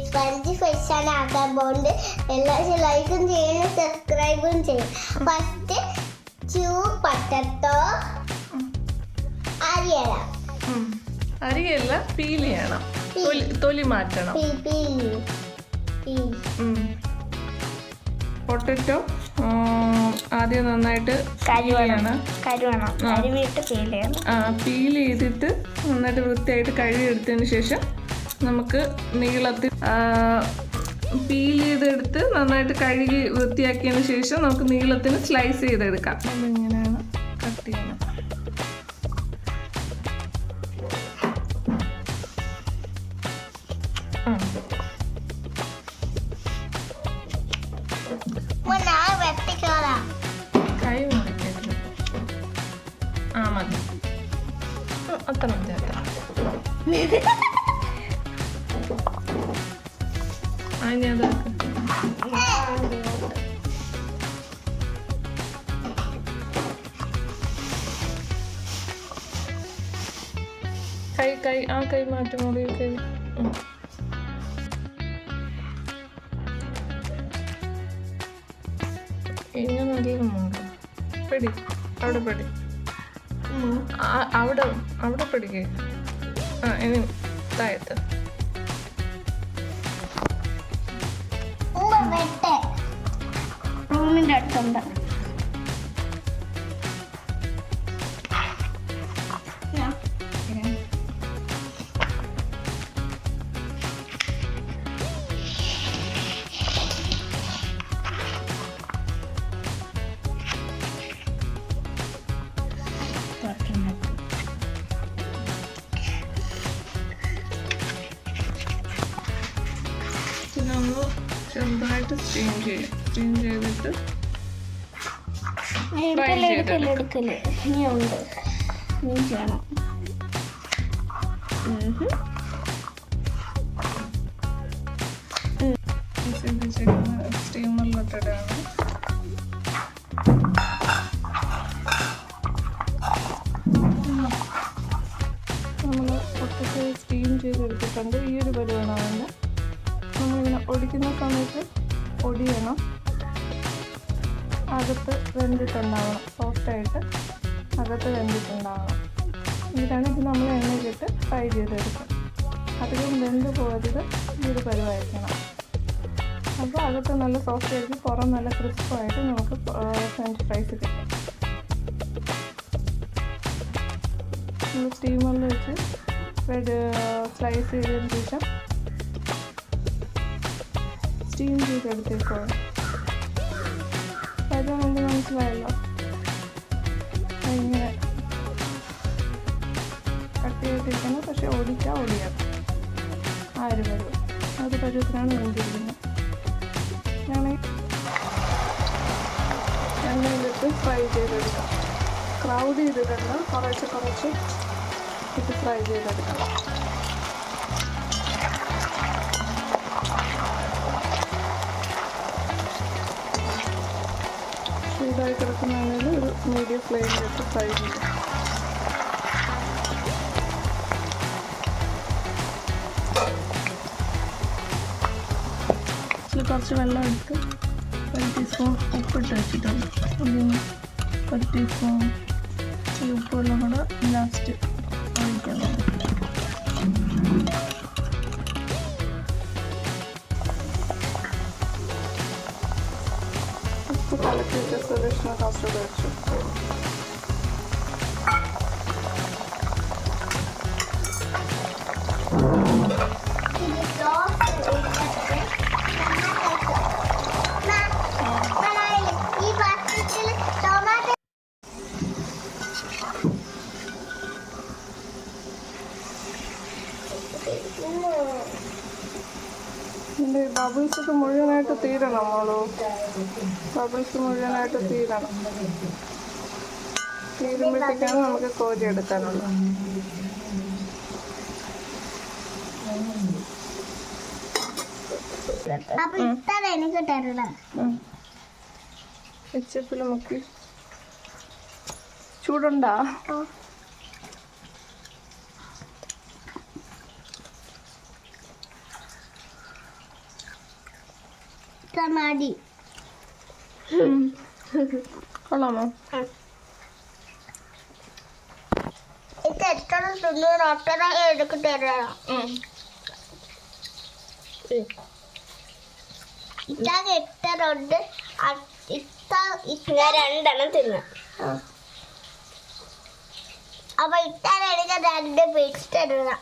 Sponge ഫിഷാണ് ആക്കാൻ പോകുന്നത്. എല്ലാവരും ലൈക്കും ചെയ്യണം, സബ്സ്ക്രൈബും ചെയ്യും. ഫസ്റ്റ് പൊട്ടറ്റോ അരിയല്ല, പീൽ ചെയ്യണം, തൊലി മാറ്റണം. പൊട്ടറ്റോ ആദ്യം നന്നായിട്ട് പീൽ ചെയ്തിട്ട് നന്നായിട്ട് വൃത്തിയായിട്ട് കഴുകിയെടുത്തതിന് ശേഷം നമുക്ക് നീളത്തിൽ പീൽ ചെയ്തെടുത്ത് നന്നായിട്ട് കഴുകി വൃത്തിയാക്കിയതിന് ശേഷം നമുക്ക് നീളത്തിന് സ്ലൈസ് ചെയ്തെടുക്കാം. അതിങ്ങനെയാണ് കട്ട് ചെയ്യണം. കൈ മുറിക്കരുത്. മതി, അത്ര മതി. അതിനെ അതാക്ക്. കൈ മാറ്റി മുറി. കൈ ഇങ്ങനെ നല്ലോണം പിടി. അവിടെ പിടി. അവിടെ പിടിക്കേ. ഇനി താഴത്ത്. റൂമിന്റെ അടുത്തുണ്ട്. ചെറുതായിട്ട് സ്റ്റീം ചെയ്യും. സ്റ്റീം ചെയ്തിട്ട് സ്റ്റീമറിലിട്ടിടാണ്. നമ്മൾ പൊട്ടറ്റോ സ്റ്റീം ചെയ്തെടുത്തിട്ടുണ്ട്. ഈ ഒരു പരിപാടിയാണ് നമ്മളിങ്ങനെ ഒടിക്കുന്ന സമയത്ത് ഒടിയണം. അകത്ത് വെന്തിട്ടുണ്ടാവണം, സോഫ്റ്റായിട്ട് അകത്ത് വെന്തിട്ടുണ്ടാവണം. ഇതാണ് ഇത് നമ്മൾ എണ്ണയിലിട്ട് ഫ്രൈ ചെയ്തെടുക്കും. അധികം വെന്ത് പോകരുത്. ഈ ഒരു പരിവായിരിക്കണം. അപ്പോൾ അകത്ത് നല്ല സോഫ്റ്റ് ആയിട്ട് പുറം നല്ല ക്രിസ്പായിട്ട് നമുക്ക് ഫ്രഞ്ച് ഫ്രൈസ് കിട്ടും. നമ്മൾ സ്റ്റീമറിൽ വെച്ച് സ്ലൈസ് ചെയ്തതിന് ശേഷം സ്റ്റീം ചെയ്തെടുത്തേക്കോളും. അത് നമുക്ക് മനസ്സിലായല്ലോ. ഇങ്ങനെ കട്ട് ചെയ്തിരിക്കുന്നു. പക്ഷെ ഒടിയാം. ആരും വരും. അത് പരുവത്തിനാണ് വേണ്ടിയിരിക്കുന്നത്. ഞാൻ എണ്ണയിലിട്ട് ഫ്രൈ ചെയ്തെടുക്കാം. ക്രൗഡ് ചെയ്തിട്ടുണ്ട്. കുറച്ച് ഇട്ട് ഫ്രൈ ചെയ്തെടുക്കണം. ചൂടായി കിടക്കുന്നതിൽ ഒരു മീഡിയം ഫ്ലെയിമിലിട്ട് ഫ്രൈ ചെയ്യും. കുറച്ച് വെള്ളം എടുത്ത് 1 ടീസ്പൂൺ ഉപ്പിട്ട് വെച്ചിട്ടുണ്ട്. അതിന് 1 ടീസ്പൂൺ ഈ ഉപ്പെല്ലാം കൂടെ ലാസ്റ്റ് ഒഴിക്കണം. ഉപ്പ് കലക്കി വെച്ച സ്വദേശിനെ കാസർഗോഡ് വെച്ചു. ഇതിൻ്റെ ബബിൾസ് ഒക്കെ മുഴുവനായിട്ട് തീരണം. ബബിൾസ് മുഴുവനായിട്ട് തീരണം. തീരുമ്പോഴത്തേക്കാണ് നമുക്ക് കോരി എടുക്കാനുള്ളത്. എച്ചപ്പിൽ മുക്കി ചൂടുണ്ടാ? ഇത്ര മതി. കൊള്ളാമോ? ഇത് എത്ര തിന്നു ഒട്ടന എടുക്ക് തരണം. ഇതാ എട്ടറുണ്ട്. ഞാൻ 2 എണ്ണം തിന്നു. അപ്പൊ ഇട്ടാൻ എനിക്ക് 2 പീസ് തരണം.